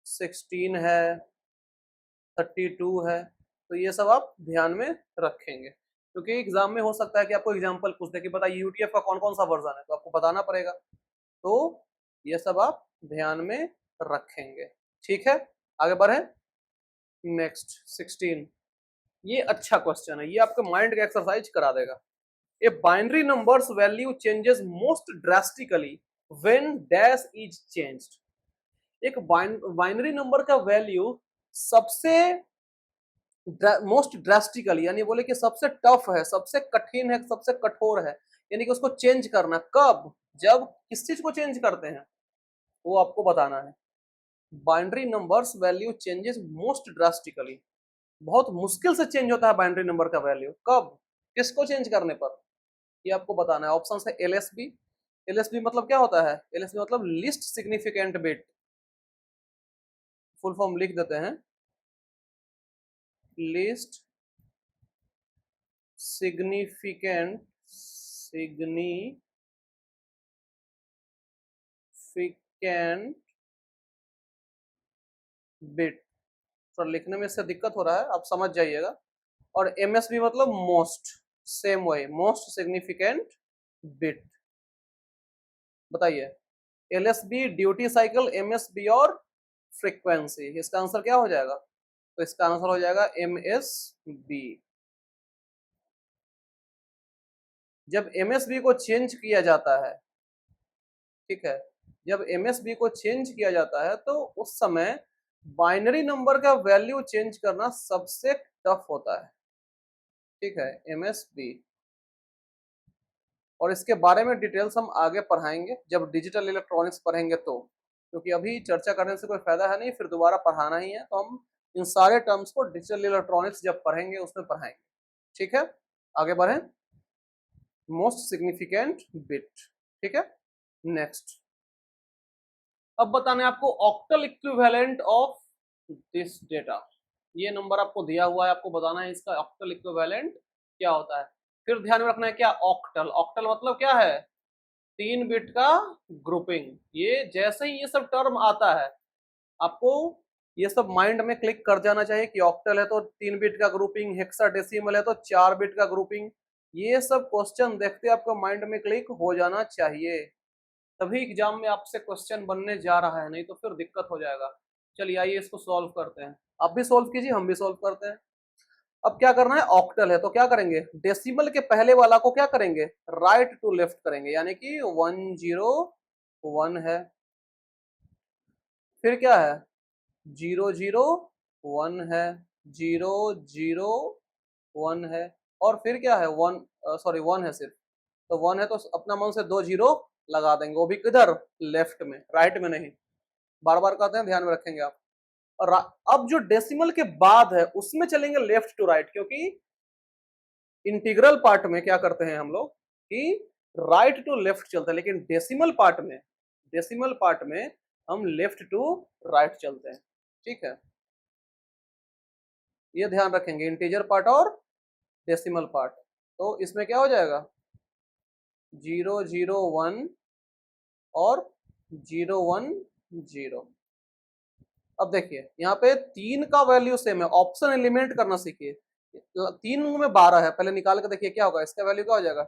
16 है, 32 है। तो ये सब आप ध्यान में रखेंगे, क्योंकि एग्जाम में हो सकता है कि आपको एग्जांपल पूछ दे कि बताइए यूटीएफ का कौन कौन सा वर्जन है, तो आपको बताना पड़ेगा। तो ये सब आप ध्यान में रखेंगे। ठीक है, आगे बढ़े। नेक्स्ट 16, ये अच्छा क्वेश्चन है, ये आपके माइंड का एक्सरसाइज करा देगा। A binary numbers value changes most drastically when dash is changed. एक बाइनरी नंबर का वैल्यू सबसे मोस्ट ड्रास्टिकली, यानी बोले कि सबसे टफ है, सबसे कठिन है, सबसे कठोर है, यानी कि उसको चेंज करना कब? जब किस चीज को चेंज करते हैं, वो आपको बताना है। Binary numbers value changes most drastically, बहुत मुश्किल से चेंज होता है बाइनरी नंबर का वैल्यू। कब? किसको चेंज करने पर? ये आपको बताना है। ऑप्शन है एलएसबी। एलएसबी मतलब क्या होता है? एलएसबी मतलब least significant bit. Full form लिख देते हैं, लिस्ट सिग्निफिकेंट सिग्निफिकेंट बिट। तो लिखने में इससे दिक्कत हो रहा है, आप समझ जाइएगा। और MSB मतलब मोस्ट, सेम वही, मोस्ट सिग्निफिकेंट बिट। बताइए, LSB ड्यूटी साइकिल, MSB और फ्रीक्वेंसी, इसका आंसर क्या हो जाएगा? तो इसका आंसर हो जाएगा MSB। जब MSB को चेंज किया जाता है, ठीक है, जब MSB को चेंज किया जाता है तो उस समय बाइनरी नंबर का वैल्यू चेंज करना सबसे टफ होता है, ठीक है, MSB। और इसके बारे में डिटेल्स हम आगे पढ़ाएंगे जब डिजिटल इलेक्ट्रॉनिक्स पढ़ेंगे तो, क्योंकि अभी चर्चा करने से कोई फायदा है नहीं, फिर दोबारा पढ़ाना ही है, तो हम इन सारे टर्म्स को डिजिटल इलेक्ट्रॉनिक्स जब पढ़ेंगे उसमें पढ़ाएंगे, ठीक है। आगे बढ़ें, मोस्ट सिग्निफिकेंट बिट, ठीक है। नेक्स्ट, अब बताने आपको octal equivalent of this data. ये नंबर आपको दिया हुआ है, आपको बताना है इसका ऑक्टल इक्विवेलेंट क्या होता है। फिर ध्यान में रखना है क्या ऑक्टल, ऑक्टल मतलब क्या है? 3 बिट का ग्रुपिंग। ये जैसे ही ये सब टर्म आता है आपको ये सब माइंड में क्लिक कर जाना चाहिए कि ऑक्टल है तो 3 बिट का ग्रुपिंग, हेक्साडेसिमल है तो 4 बिट का ग्रुपिंग। ये सब क्वेश्चन देखते आपको माइंड में क्लिक हो जाना चाहिए, तभी एग्जाम में आपसे क्वेश्चन बनने जा रहा है, नहीं तो फिर दिक्कत हो जाएगा। चलिए आइए इसको सॉल्व करते हैं, आप भी सॉल्व कीजिए, हम भी सॉल्व करते हैं। अब क्या करना है, ऑक्टल है तो क्या करेंगे, डेसिमल के पहले वाला को क्या करेंगे, राइट टू लेफ्ट करेंगे, यानी कि 101 है। फिर क्या है, 001 है, 001 है। और फिर क्या है, 1 है सिर्फ, तो 1 है तो अपना मन से 2 जीरो लगा देंगे, वो भी किधर, लेफ्ट में, राइट में नहीं। बार बार कहते हैं, ध्यान में रखेंगे आप। और अब जो डेसिमल के बाद है उसमें चलेंगे लेफ्ट टू राइट, क्योंकि इंटीग्रल पार्ट में क्या करते हैं हम लोग कि राइट टू लेफ्ट चलते हैं, लेकिन डेसिमल पार्ट में हम लेफ्ट टू राइट चलते हैं, ठीक है। ये ध्यान रखेंगे, इंटीजर पार्ट और डेसिमल पार्ट। तो इसमें क्या हो जाएगा, 001 और 010। अब देखिए यहाँ पे 3 का वैल्यू सेम है, ऑप्शन एलिमिनेट करना सीखिए। 3 में 12 है, पहले निकाल के देखिए क्या होगा, इसका वैल्यू क्या हो जाएगा,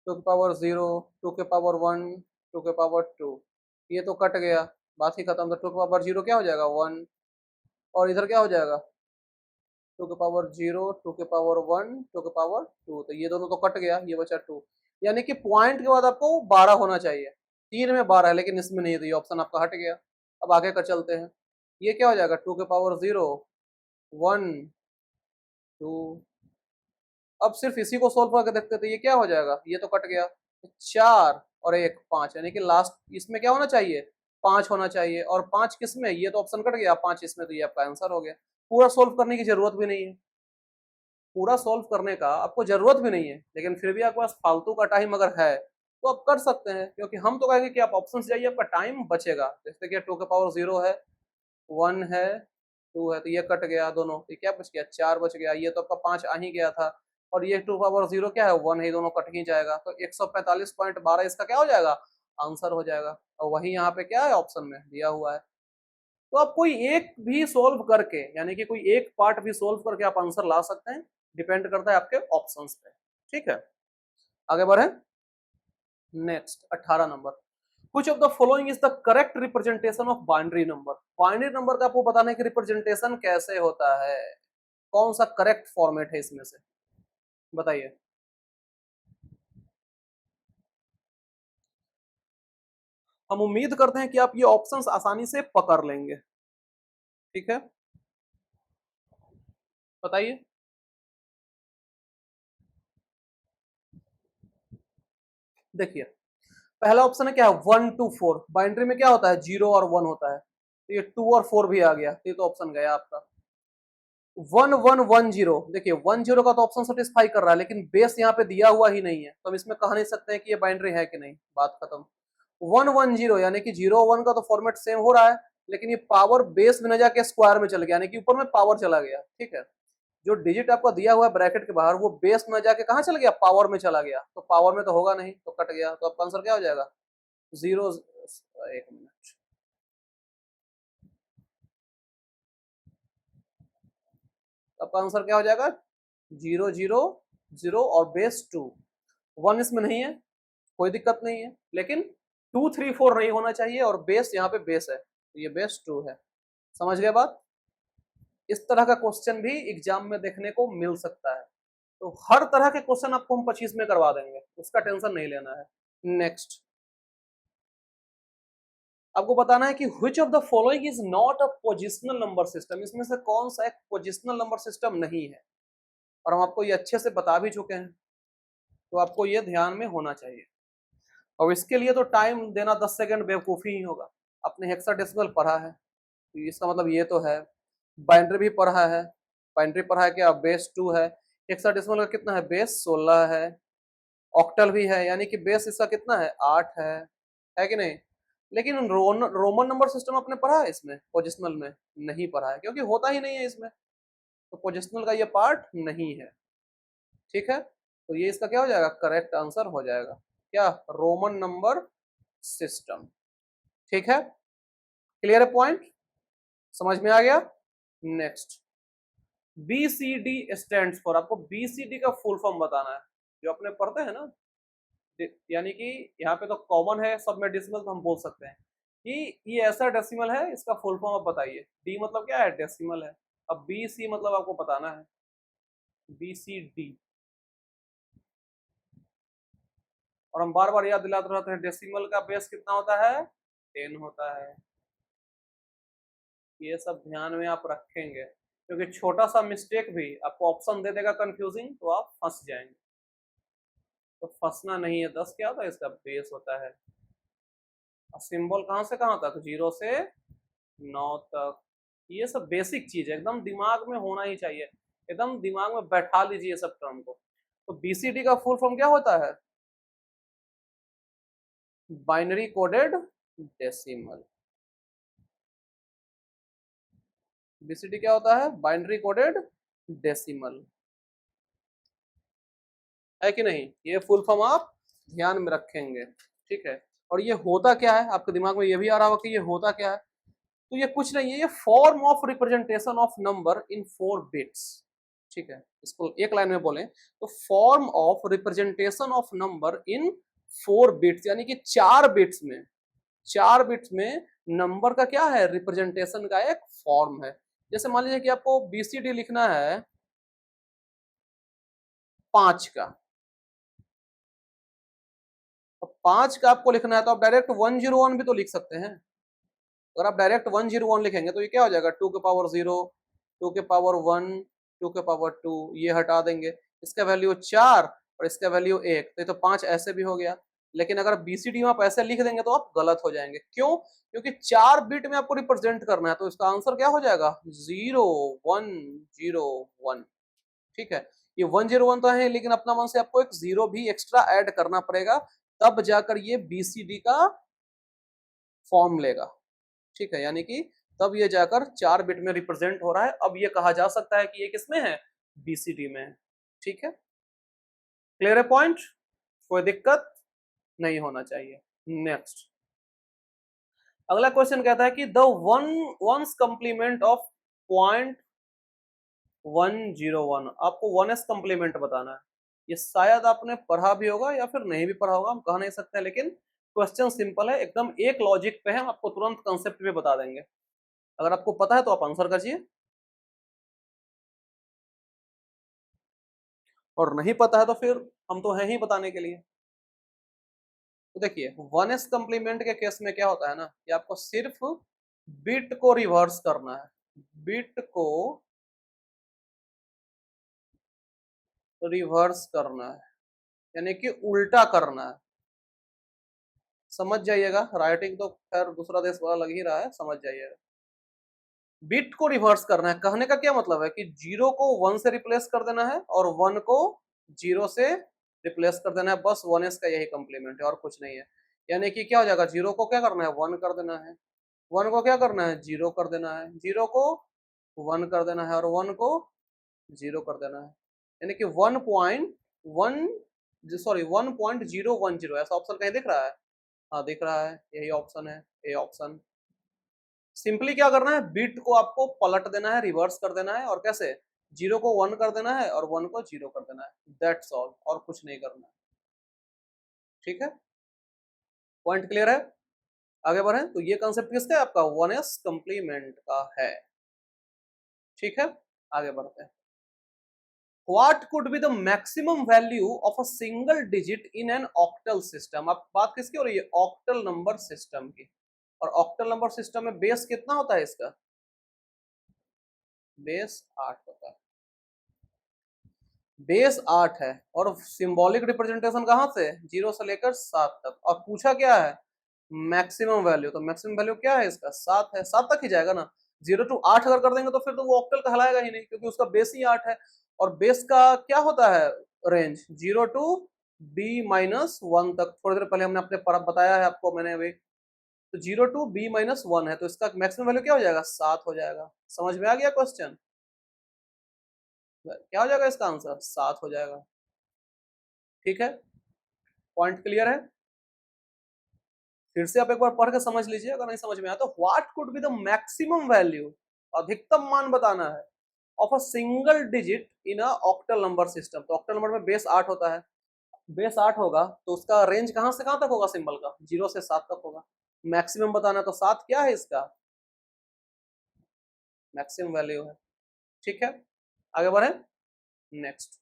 2 के पावर 0, 2 के पावर 1, 2 के पावर 2। ये तो कट गया, बात ही खत्म। तो 2 के पावर 0 क्या हो जाएगा, 1। और इधर क्या हो जाएगा, 2 के पावर 0, 2 के पावर 1, 2 के पावर 2। तो ये दोनों तो कट गया, ये बचा 2। यानी कि पॉइंट के बाद आपको 12 होना चाहिए। 3 में 12 है लेकिन इसमें नहीं है, तो ये ऑप्शन आपका हट गया। अब आगे का चलते हैं, ये क्या हो जाएगा, 2 के पावर 0, 1, 2। अब सिर्फ इसी को सोल्व करके देखते, तो ये क्या हो जाएगा, ये तो कट गया, 4 और 1 5, यानी कि लास्ट इसमें क्या होना चाहिए, 5 होना चाहिए। और 5 किस में, ये तो ऑप्शन कट गया, 5 इसमें, तो ये आपका आंसर हो गया। पूरा सोल्व करने की जरूरत भी नहीं है, पूरा सोल्व करने का आपको जरूरत भी नहीं है, लेकिन फिर भी आपके पास फालतू का टाइम अगर है तो आप कर सकते हैं, क्योंकि हम तो कहेंगे कि आप ऑप्शन से जाइए, आपका टाइम बचेगा। जैसे कि 2 के पावर 0 है, 1 है, 2 है, तो ये कट गया दोनों, ये क्या बच गया, 4 बच गया। ये तो आपका 5 आ ही गया था, और ये 2 पावर 0 क्या है, 1 है, दोनों कट ही जाएगा। तो 145.12 इसका क्या हो जाएगा, आंसर हो जाएगा। और वही यहाँ पे क्या है, ऑप्शन में दिया हुआ है। तो आप कोई एक भी सोल्व करके, यानी कि कोई एक पार्ट भी सोल्व करके आप आंसर ला सकते हैं, डिपेंड करता है आपके ऑप्शंस पे, ठीक है। आगे बढ़े, नेक्स्ट 18 नंबर, कुछ of the following is the correct representation of binary number. Binary number का आपको बताने की रिप्रेजेंटेशन कैसे होता है, कौन सा करेक्ट फॉर्मेट है इसमें से, बताइए। हम उम्मीद करते हैं कि आप ये ऑप्शंस आसानी से पकड़ लेंगे, ठीक है, बताइए। देखिए पहला ऑप्शन है क्या है, 1 to 4। बाइनरी में क्या होता है, 0 और 1 होता है, तो ये 2 और 4 भी आ गया, ये तो ऑप्शन गया आपका। 1110, देखिए 10 का तो ऑप्शन सेटिस्फाई कर रहा है, लेकिन बेस यहाँ पे दिया हुआ ही नहीं है, तो हम इसमें कह नहीं सकते हैं कि ये बाइनरी है कि नहीं, बात खत्म। 110 यानी कि 0 1 का तो फॉर्मेट सेम हो रहा है, लेकिन ये पावर बेस में न जाके स्क्वायर में चल गया, यानी कि ऊपर में पावर चला गया, ठीक है। जो डिजिट आपका दिया हुआ है ब्रैकेट के बाहर, वो बेस में जाके कहाँ चल गया, पावर में चला गया, तो पावर में तो होगा नहीं, तो कट गया। तो आपका आंसर क्या हो जाएगा, जीरो, एक मिनट, आपका आंसर क्या हो जाएगा? 0 0 0 और बेस 2। 1 इसमें नहीं है, कोई दिक्कत नहीं है, लेकिन 2 3 4 नहीं होना चाहिए, और बेस यहाँ पे बेस है तो ये बेस 2 है। समझ गए बात? इस तरह का क्वेश्चन भी एग्जाम में देखने को मिल सकता है। तो हर तरह के क्वेश्चन आपको हम 25 में करवा देंगे, उसका टेंशन नहीं लेना है। नेक्स्ट, आपको बताना है कि which of the following is not a positional number system, इसमें से कौन सा एक पोजिशनल नंबर सिस्टम नहीं है, और हम आपको ये अच्छे से बता भी चुके हैं, तो आपको ये ध्यान में होना चाहिए। और इसके लिए तो टाइम देना 10 सेकंड बेवकूफ़ी ही होगा। आपने हेक्साडेसिमल पढ़ा है, तो इसका मतलब ये तो है। बाइनरी भी पढ़ा है, बाइनरी पढ़ा है क्या? बेस 2 है। हेक्साडेसिमल का कितना है? बेस 16 है। ऑक्टल भी है, यानी कि बेस इसका कितना है? 8 है कि नहीं? लेकिन रोमन नंबर सिस्टम आपने पढ़ा है इसमें पोजिशनल में? नहीं पढ़ा है, क्योंकि होता ही नहीं है इसमें, तो पोजिशनल का ये पार्ट नहीं है। ठीक है, तो ये इसका क्या हो जाएगा? करेक्ट आंसर हो जाएगा क्या? Roman number system. ठीक है, क्लियर है पॉइंट? समझ में आ गया? नेक्स्ट, BCD स्टैंड फॉर, आपको BCD का फुल फॉर्म बताना है, जो अपने पढ़ते हैं ना, यानी कि यहाँ पे तो कॉमन है, सब में डेसिमल, तो हम बोल सकते हैं कि ये ऐसा डेसिमल है, इसका फुल फॉर्म आप बताइए। डी मतलब क्या है? डेसिमल है। अब BC मतलब आपको बताना है, BCD, और हम बार बार याद दिलाते रहते हैं, डेसिमल का बेस कितना होता है? 10 होता है। ये सब ध्यान में आप रखेंगे, क्योंकि छोटा सा मिस्टेक भी आपको ऑप्शन दे देगा कंफ्यूजिंग, तो आप फंस जाएंगे। तो फंसना नहीं है। 10 क्या होता है? इसका बेस होता है। सिंबल कहाँ से कहाँ तक? 0 से 9 तक। ये सब बेसिक चीज है, एकदम दिमाग में होना ही चाहिए, एकदम दिमाग में बैठा लीजिए सब टर्म को। तो BCD का फुल फॉर्म क्या होता है? Binary coded decimal. BCD क्या होता है? बाइनरी कोडेड डेसिमल, है कि नहीं? ये फुल फॉर्म आप ध्यान में रखेंगे। ठीक है, और ये होता क्या है? आपके दिमाग में ये भी आ रहा होगा कि ये होता क्या है। तो ये कुछ नहीं है, ये form of representation of number in 4 bits. ठीक है, इसको एक लाइन में बोलें तो form of representation of number in 4 bits, यानी कि 4 बिट्स में, 4 बिट्स में नंबर का क्या है? रिप्रेजेंटेशन का एक फॉर्म है। जैसे मान लीजिए कि आपको BCD लिखना है 5 का, तो 5 का आपको लिखना है, तो आप डायरेक्ट 101 भी तो लिख सकते हैं। अगर आप डायरेक्ट 101 लिखेंगे तो ये क्या हो जाएगा? 2 के पावर 0, 2 के पावर 1, 2 के पावर 2, ये हटा देंगे, इसका वैल्यू 4 और इसका वैल्यू 1, तो ये तो 5 ऐसे भी हो गया। लेकिन अगर BCD में आप ऐसे लिख देंगे तो आप गलत हो जाएंगे। क्यों? क्योंकि 4 बिट में आपको रिप्रेजेंट करना है, तो इसका आंसर क्या हो जाएगा? 0101। ठीक है, ये 101 तो है, लेकिन अपना मन से आपको एक 0 भी एक्स्ट्रा ऐड करना पड़ेगा, तब जाकर ये BCD का फॉर्म लेगा। ठीक है, यानी कि तब ये जाकर 4 बिट में रिप्रेजेंट हो रहा है। अब ये कहा जा सकता है कि ये किसमें है? BCD में है। ठीक है, क्लियर है पॉइंट? कोई दिक्कत नहीं होना चाहिए। नेक्स्ट, अगला क्वेश्चन कहता है कि द वंस कंप्लीमेंट ऑफ 0.101, आपको 1s कंप्लीमेंट बताना है। ये शायद आपने पढ़ा भी होगा या फिर नहीं भी पढ़ा होगा, हम कह नहीं सकते, लेकिन क्वेश्चन सिंपल है एकदम, एक लॉजिक पे है, हम आपको तुरंत कंसेप्ट भी बता देंगे। अगर आपको पता है तो आप आंसर करिए, और नहीं पता है तो फिर हम तो हैं ही बताने के लिए। तो देखिए, 1s कंप्लीमेंट के केस में क्या होता है ना, कि आपको सिर्फ बिट को रिवर्स करना है, बिट को रिवर्स करना है, यानी कि उल्टा करना है। समझ जाइएगा, राइटिंग तो खैर दूसरा देश वाला लग ही रहा है, समझ जाइएगा। बिट को रिवर्स करना है, कहने का क्या मतलब है कि 0 को 1 से रिप्लेस कर देना है और 1 को 0 से रिप्लेस कर देना है, बस 1s का यही कंप्लीमेंट है और कुछ नहीं है। यानी कि क्या हो जाएगा? 0 को क्या करना है? 1 कर देना है, 1 को क्या करना है? 0 कर देना है, 0 को 1 कर देना है और 1 को 0 कर देना है। यानी कि 1.010, ऐसा ऑप्शन कहीं दिख रहा है? हाँ दिख रहा है, यही ऑप्शन है, ये ऑप्शन। सिंपली क्या करना है, बिट को आपको पलट देना है, रिवर्स कर देना है, और कैसे, 0 को 1 कर देना है और 1 को 0 कर देना है, दैट्स ऑल, और कुछ नहीं करना है। ठीक है, पॉइंट क्लियर है? आगे बढ़े तो ये कंसेप्ट किसका है, आपका 1s कंप्लीमेंट का है। ठीक है, आगे बढ़ते हैं। What could be the maximum value of a single digit in an octal system? अब बात किसकी हो रही है, ऑक्टल नंबर सिस्टम की। और ऑक्टल नंबर सिस्टम में बेस कितना होता है इसका, बेस 8 होता है। बेस 8 है और सिंबॉलिक रिप्रेजेंटेशन कहां से, 0 से लेकर 7 तक। और पूछा क्या है, मैक्सिमम वैल्यू, तो मैक्सिमम वैल्यू क्या है इसका, 7 है, 7 तक ही जाएगा ना। 0 to 8 अगर कर देंगे तो फिर तो वो ऑक्टल कहलाएगा ही नहीं, क्योंकि उसका बेस ही 8 है। और बेस का क्या होता है रेंज, 0 to b-1 तक। थोड़ी देर पहले हमने अपने पर बताया है आपको मैंने अभी। तो 0 to b-1 है, तो इसका मैक्सिमम वैल्यू क्या हो जाएगा, 7 हो जाएगा। समझ में आ गया क्वेश्चन, क्या हो जाएगा इसका आंसर, 7 हो जाएगा। ठीक है, पॉइंट क्लियर है? फिर से आप एक बार पढ़ के समझ लीजिए, अगर नहीं समझ में आया तो। What could be the maximum value, अधिकतम मान बताना है, of a single digit in a octal number system. तो ऑक्टल नंबर में बेस 8 होता है, बेस 8 होगा तो उसका रेंज कहां से कहां तक होगा, सिंबल का 0 से 7 तक होगा। मैक्सिमम बताना है तो 7 क्या है इसका मैक्सिमम वैल्यू है। ठीक है, आगे बढ़े next.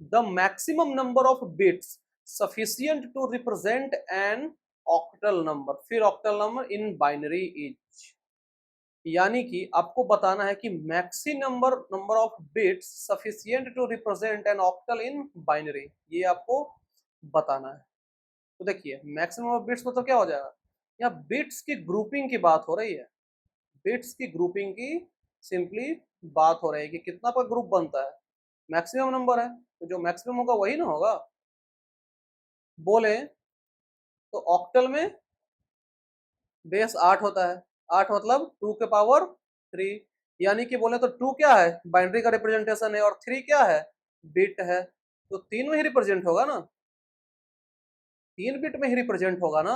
The maximum number of bits sufficient to represent an octal number, फिर octal number in binary is. यानी कि आपको बताना है कि maxi number number of bits sufficient to represent an octal in binary, ये आपको बताना है। तो देखिए मैक्सिमम ऑफ बिट्स मतलब क्या हो जाएगा, यहाँ बिट्स की ग्रुपिंग की बात हो रही है, बिट्स की ग्रुपिंग की सिंपली बात हो रही है कि कितना पर ग्रुप बनता है, मैक्सिमम नंबर है तो जो मैक्सिमम होगा वही ना होगा। बोले तो ऑक्टल में बेस 8 होता है, 8 मतलब 2 के पावर 3। यानी कि बोले तो 2 क्या है, बाइनरी का रिप्रेजेंटेशन है, और 3 क्या है, बिट है। तो 3 में ही रिप्रेजेंट होगा ना, 3 बिट में ही रिप्रेजेंट होगा ना।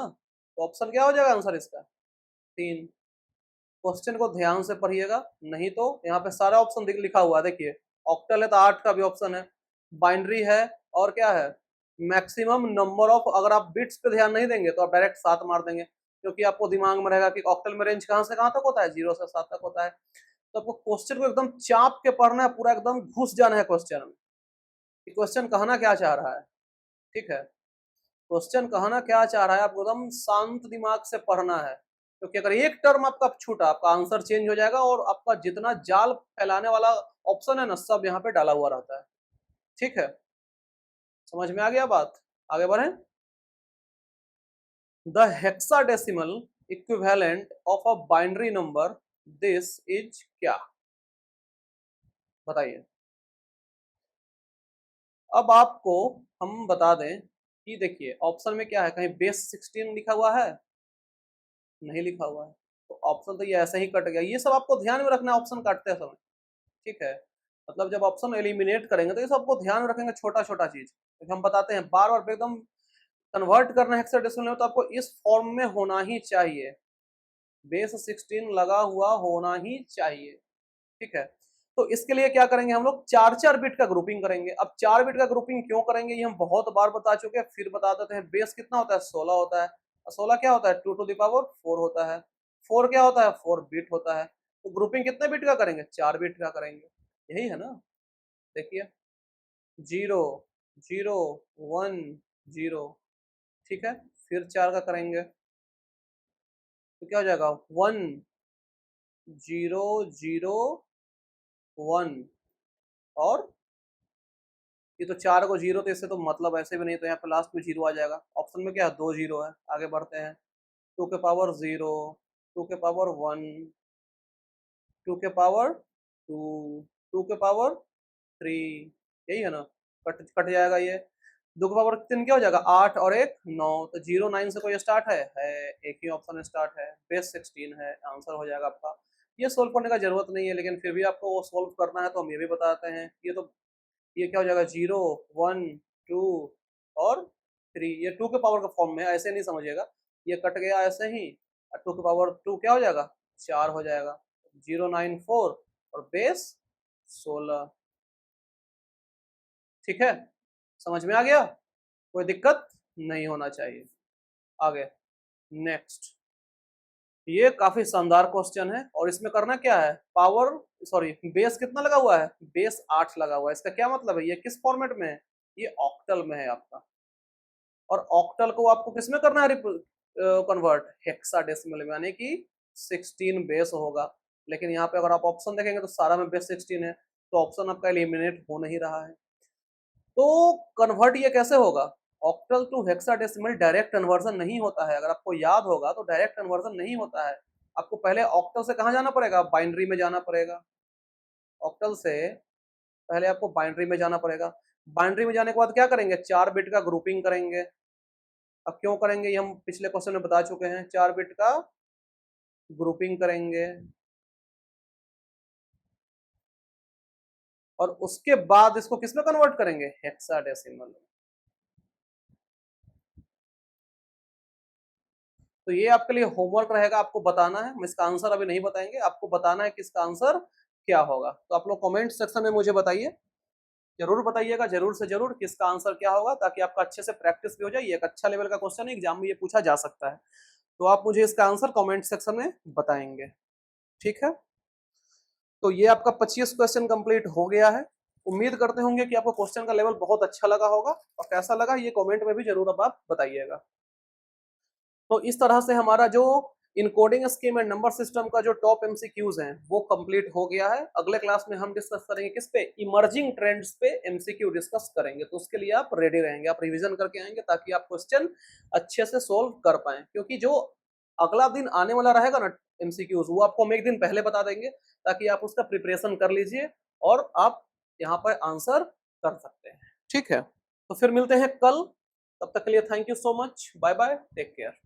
तो ऑप्शन क्या हो जाएगा आंसर इसका, 3। क्वेश्चन को ध्यान से पढ़िएगा, नहीं तो यहाँ पे सारा ऑप्शन लिखा हुआ है, देखिए ऑक्टल है तो 8 का भी ऑप्शन है, बाइनरी है, और क्या है, मैक्सिमम नंबर ऑफ। अगर आप बिट्स पे ध्यान नहीं देंगे तो आप डायरेक्ट 7 मार देंगे, क्योंकि आपको दिमाग में रहेगा कि ऑक्टल में रेंज कहां से कहां तक होता है, 0 से 7 तक होता है। तो आपको क्वेश्चन को एकदम चाप के पढ़ना है, पूरा एकदम घुस जाना है क्वेश्चन में, कि क्वेश्चन कहना क्या चाह रहा है। ठीक है, क्वेश्चन कहना क्या चाह रहा है, आपको एकदम शांत दिमाग से पढ़ना है, क्योंकि अगर एक टर्म आपका छूटा आपका आंसर चेंज हो जाएगा, और आपका जितना जाल फैलाने वाला ऑप्शन है ना सब यहाँ पे डाला हुआ रहता है। ठीक है, समझ में आ गया बात, आगे बढ़े। The hexadecimal equivalent of a binary number, this is क्या, बताइए। अब आपको हम बता दें कि देखिए ऑप्शन में क्या है, कहीं बेस 16 लिखा हुआ है, नहीं लिखा हुआ है, तो ऑप्शन तो ये ऐसे ही कट गया। ये सब आपको ध्यान में रखना है ऑप्शन काटते समय। ठीक है, मतलब जब ऑप्शन एलिमिनेट करेंगे तो ये सबको ध्यान में रखेंगे, छोटा छोटा चीज, तो हम बताते हैं बार बार एकदम कन्वर्ट करना है हेक्साडेसिमल में, तो आपको इस फॉर्म में होना ही चाहिए, बेस 16 लगा हुआ होना ही चाहिए। ठीक है, तो इसके लिए क्या करेंगे हम लोग, 4 4 बिट का ग्रुपिंग करेंगे। अब 4 बिट का ग्रुपिंग क्यों करेंगे, ये हम बहुत बार बता चुके हैं, फिर बता देते हैं। बेस कितना होता है, 16 होता है, और 16 क्या होता है, 2 टू द पावर 4 होता है। 4 क्या होता है, 4 बिट होता है। तो ग्रुपिंग कितने बिट का करेंगे, 4 बिट का करेंगे, यही है ना। देखिए 0 0 1 0, ठीक है, फिर 4 का करेंगे तो क्या हो जाएगा, 1 0 0 1, और ये तो 4 को 0, तो इससे तो मतलब ऐसे भी नहीं, तो यहाँ पे लास्ट में 0 आ जाएगा। ऑप्शन में क्या है, 2 0 है। आगे बढ़ते हैं, 2 के पावर 0, 2 के पावर 1, 2 के पावर 2, 2 के पावर 3, यही है ना। कट कट जाएगा ये। 2 के पावर 3 क्या हो जाएगा, 8 और 1 9, तो 0 9 से कोई स्टार्ट है, एक ही ऑप्शन स्टार्ट है, बेस 16 है, आंसर हो जाएगा आपका। ये सोल्व करने का जरूरत नहीं है, लेकिन फिर भी आपको वो सोल्व करना है तो हम ये भी बताते हैं। ये तो ये क्या हो जाएगा, 0 1 2 और 3, ये 2 के पावर का फॉर्म में है, ऐसे नहीं समझिएगा, ये कट गया ऐसे ही, 2 के पावर 2 क्या हो जाएगा, 4 हो जाएगा, 094 और बेस 16। ठीक है, समझ में आ गया, कोई दिक्कत नहीं होना चाहिए। आगे नेक्स्ट, ये काफी शानदार क्वेश्चन है और इसमें करना क्या है, पावर सॉरी बेस कितना लगा हुआ है, बेस 8 लगा हुआ है। इसका क्या मतलब है, ये किस फॉर्मेट में है, ये ऑक्टल में है आपका, और ऑक्टल को आपको किसमें करना है कन्वर्ट, हेक्साडेसिमल में, यानी कि 16 बेस होगा। लेकिन यहाँ पे अगर आप ऑप्शन देखेंगे तो सारा में बेस 16 है, तो ऑप्शन आपका एलिमिनेट हो नहीं रहा है। तो कन्वर्ट ये कैसे होगा, octal to hexadecimal direct conversion नहीं होता है, अगर आपको याद होगा तो डायरेक्ट कन्वर्जन नहीं होता है। आपको पहले ऑक्टल से कहाँ जाना पड़ेगा, बाइनरी में जाना पड़ेगा। ऑक्टल से पहले आपको बाइनरी में जाना पड़ेगा। बाइनरी में जाने के बाद क्या करेंगे, 4 बिट का ग्रुपिंग करेंगे। अब क्यों करेंगे ये हम पिछले क्वेश्चन में बता चुके हैं, 4 बिट का ग्रुपिंग करेंगे और उसके बाद इसको किसमें कन्वर्ट करेंगे, हेक्साडेसिमल। तो ये आपके लिए होमवर्क रहेगा, आपको बताना है, हम इसका आंसर अभी नहीं बताएंगे, आपको बताना है कि इसका आंसर क्या होगा। तो आप लोग कमेंट सेक्शन में मुझे बताइए, जरूर बताइएगा, जरूर से जरूर कि इसका आंसर क्या होगा, ताकि आपका अच्छे से प्रैक्टिस भी हो जाए। ये एक अच्छा लेवल का क्वेश्चन है, एग्जाम में ये पूछा जा सकता है। तो आप मुझे इसका आंसर कमेंट सेक्शन में बताएंगे, ठीक है। तो ये आपका 25 क्वेश्चन कंप्लीट हो गया है। उम्मीद करते होंगे कि आपको क्वेश्चन का लेवल बहुत अच्छा लगा होगा, और कैसा लगा ये कमेंट में भी जरूर अब आप बताइएगा। तो इस तरह से हमारा जो encoding scheme and number system का जो टॉप एमसीक्यूज हैं वो कंप्लीट हो गया है। अगले क्लास में हम डिस्कस करेंगे किस पे, इमर्जिंग ट्रेंड्स पे एमसीक्यू डिस्कस करेंगे। तो उसके लिए आप रेडी रहेंगे, आप रिवीजन करके आएंगे ताकि आप क्वेश्चन अच्छे से सोल्व कर पाए, क्योंकि जो अगला दिन आने वाला रहेगा ना एमसीक्यूज, वो आपको हम एक दिन पहले बता देंगे, ताकि आप उसका प्रिपरेशन कर लीजिए और आप यहाँ पर आंसर कर सकते हैं। ठीक है, तो फिर मिलते हैं कल, तब तक के लिए thank you so much, bye bye, take care.